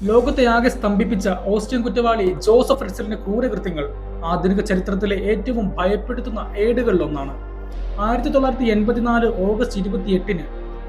ലോകത്തെയാകെ സ്തംഭിപ്പിച്ച Austrian കുറ്റവാളി Joseph ഫ്രിറ്റ്സലിന്റെ ക്രൂരകൃത്യങ്ങൾ ആധുനിക ചരിത്രത്തിലെ ഏറ്റവും ഭയപ്പെടുത്തുന്ന ഏടുകളിലൊന്നാണ്. 1984 ഓഗസ്റ്റ് 28-ന്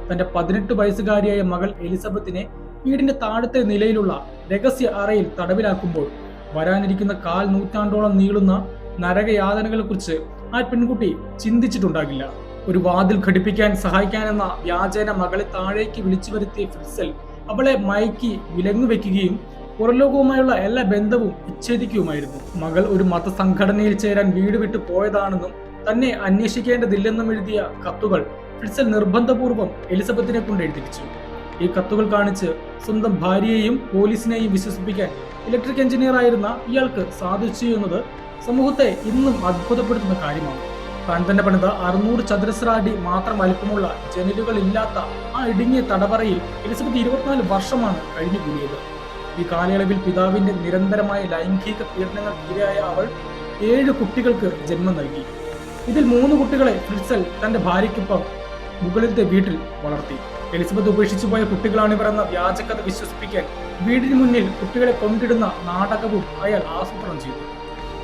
തന്റെ 18 വയസ്സുകാരിയായ മകൾ എലിസബത്തിനെ വീടിന്റെ താഴത്തെ നിലയിലുള്ള രഹസ്യ അറയിൽ തടവിലാക്കുമ്പോൾ വരാനിരിക്കുന്ന 1/4 നൂറ്റാണ്ടോളം നീളുന്ന നരകയാതനകളെ കുറിച്ച് ആ പെൺകുട്ടി ചിന്തിച്ചിട്ടുണ്ടാകില്ല. ഒരു വാതിൽ ഘടിപ്പിക്കാൻ സഹായിക്കാനെന്ന വ്യാജേന മകളെ താഴേക്ക് വിളിച്ചു വരുത്തിയ ഫ്രിറ്റ്സൽ അവളെ മയക്കി വിലങ്ങു വെക്കുകയും പുറലോകവുമായുള്ള എല്ലാ ബന്ധവും വിച്ഛേദിക്കുകയുമായിരുന്നു. മകൾ ഒരു മതസംഘടനയിൽ ചേരാൻ വീട് വിട്ടു പോയതാണെന്നും തന്നെ അന്വേഷിക്കേണ്ടതില്ലെന്നും എഴുതിയ കത്തുകൾ ഫ്രിറ്റ്സൽ നിർബന്ധപൂർവ്വം എലിസബത്തിനെ കൊണ്ട് എഴുതിപ്പിച്ചു. ഈ കത്തുകൾ കാണിച്ച് സ്വന്തം ഭാര്യയെയും പോലീസിനെയും വിശ്വസിപ്പിക്കാൻ ഇലക്ട്രിക് എഞ്ചിനീയർ ആയിരുന്ന ഇയാൾക്ക് സാധിച്ചു എന്നത് സമൂഹത്തെ ഇന്നും അത്ഭുതപ്പെടുത്തുന്ന കാര്യമാണ്. താൻ തന്നെ പണിത 600 ചതുരശ്ര അടി മാത്രം വലിപ്പമുള്ള ജനലുകൾ ഇല്ലാത്ത ആ ഇടുങ്ങിയ തടവറയിൽ എലിസബത്ത് 24 വർഷമാണ് കഴിഞ്ഞുകൂടിയത്. ഈ കാലയളവിൽ പിതാവിന്റെ നിരന്തരമായ ലൈംഗിക പീഡനങ്ങൾക്ക് ഇരയായ അവൾ 7 കുട്ടികൾക്ക് ജന്മം നൽകി. ഇതിൽ 3 കുട്ടികളെ ഫ്രിറ്റ്സൽ തന്റെ ഭാര്യയ്ക്കൊപ്പം മുകളിലത്തെ വീട്ടിൽ വളർത്തി. എലിസബത്ത് ഉപേക്ഷിച്ചു പോയ കുട്ടികളാണിവർ എന്ന വ്യാജകഥ വിശ്വസിപ്പിക്കാൻ വീടിന് മുന്നിൽ കുട്ടികളെ കൊണ്ടിടുന്ന നാടകവും അയാൾ ആസൂത്രണം ചെയ്തു.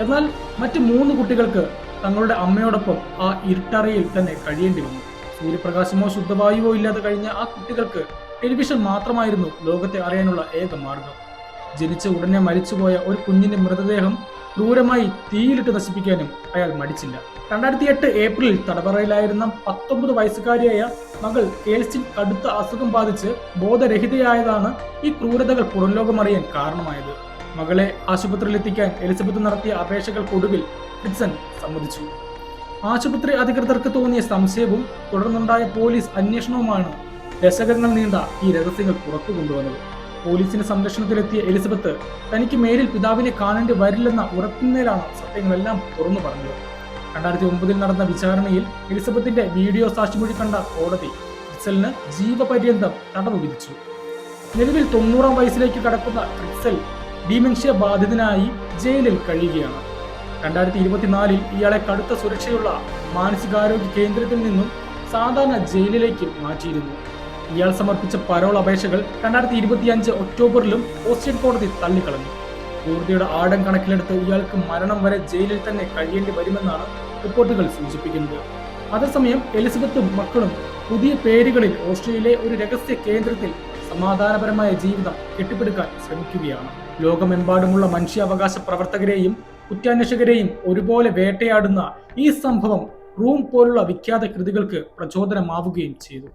എന്നാൽ മറ്റ് 3 കുട്ടികൾക്ക് തങ്ങളുടെ അമ്മയോടൊപ്പം ആ ഇരുട്ടറയിൽ തന്നെ കഴിയേണ്ടി വന്നു. സൂര്യപ്രകാശമോ ശുദ്ധവായുവോ ഇല്ലാതെ കഴിഞ്ഞ ആ കുട്ടികൾക്ക് ടെലിവിഷൻ മാത്രമായിരുന്നു ലോകത്തെ അറിയാനുള്ള ഏക മാർഗം. ജനിച്ച ഉടനെ മരിച്ചുപോയ ഒരു കുഞ്ഞിന്റെ മൃതദേഹം ക്രൂരമായി തീയിലിട്ട് നശിപ്പിക്കാനും അയാൾ മടിച്ചില്ല. 2008 ഏപ്രിലിൽ തടവറയിലായിരുന്ന 19 വയസ്സുകാരിയായ മകൾ കേൾസിൻ കടുത്ത അസുഖം ബാധിച്ച് ബോധരഹിതയായതാണ് ഈ ക്രൂരതകൾ പുറംലോകമറിയാൻ കാരണമായത്. മകളെ ആശുപത്രിയിലെത്തിക്കാൻ എലിസബത്ത് നടത്തിയ അപേക്ഷകൾക്കൊടുവിൽ ഫ്രിറ്റ്സൽ സമ്മതിച്ചു. ആശുപത്രി അധികൃതർക്ക് തോന്നിയ സംശയവും തുടർന്നുണ്ടായ പോലീസ് അന്വേഷണവുമാണ് ദശകങ്ങൾ നീണ്ട ഈ രഹസ്യങ്ങൾ പുറത്തു കൊണ്ടുവന്നത്. പോലീസിന്റെ സംരക്ഷണത്തിലെത്തിയ എലിസബത്ത് തനിക്ക് മേലിൽ പിതാവിനെ കാണേണ്ടി വരില്ലെന്ന ഉറപ്പിന്മേലാണ് സത്യങ്ങളെല്ലാം തുറന്നു പറഞ്ഞത്. 2009 നടന്ന വിചാരണയിൽ എലിസബത്തിന്റെ വീഡിയോ സാക്ഷിമൊഴി കണ്ട കോടതി ഫ്രിറ്റ്സലിന് ജീവപര്യന്തം തടവ് വിധിച്ചു. നിലവിൽ 90-ാം വയസ്സിലേക്ക് കടക്കുന്ന ഫ്രിറ്റ്സൽ ഡിമെൻഷ്യ ബാധിതനായി ജയിലിൽ കഴിയുകയാണ്. 2024 ഇയാളെ കടുത്ത സുരക്ഷയുള്ള മാനസികാരോഗ്യ കേന്ദ്രത്തിൽ നിന്നും സാധാരണ ജയിലിലേക്ക് മാറ്റിയിരുന്നു. ഇയാൾ സമർപ്പിച്ച പരോൾ അപേക്ഷകൾ 2025 ഒക്ടോബറിലും ഓസ്ട്രിയൻ കോടതി തള്ളിക്കളഞ്ഞു. ക്രൂരതയുടെ ആഴം കണക്കിലെടുത്ത് ഇയാൾക്ക് മരണം വരെ ജയിലിൽ തന്നെ കഴിയേണ്ടി വരുമെന്നാണ് റിപ്പോർട്ടുകൾ സൂചിപ്പിക്കുന്നത്. അതേസമയം എലിസബത്തും മക്കളും പുതിയ പേരുകളിൽ ഓസ്ട്രിയയിലെ ഒരു രഹസ്യ കേന്ദ്രത്തിൽ സമാധാനപരമായ ജീവിതം കെട്ടിപ്പടുക്കാൻ ശ്രമിക്കുകയാണ്. ലോകമെമ്പാടുമുള്ള മനുഷ്യാവകാശ പ്രവർത്തകരെയും കുറ്റാന്വേഷകരെയും ഒരുപോലെ വേട്ടയാടുന്ന ഈ സംഭവം റൂം പോലുള്ള വിഖ്യാത കൃതികൾക്ക് പ്രചോദനമാവുകയും ചെയ്തു.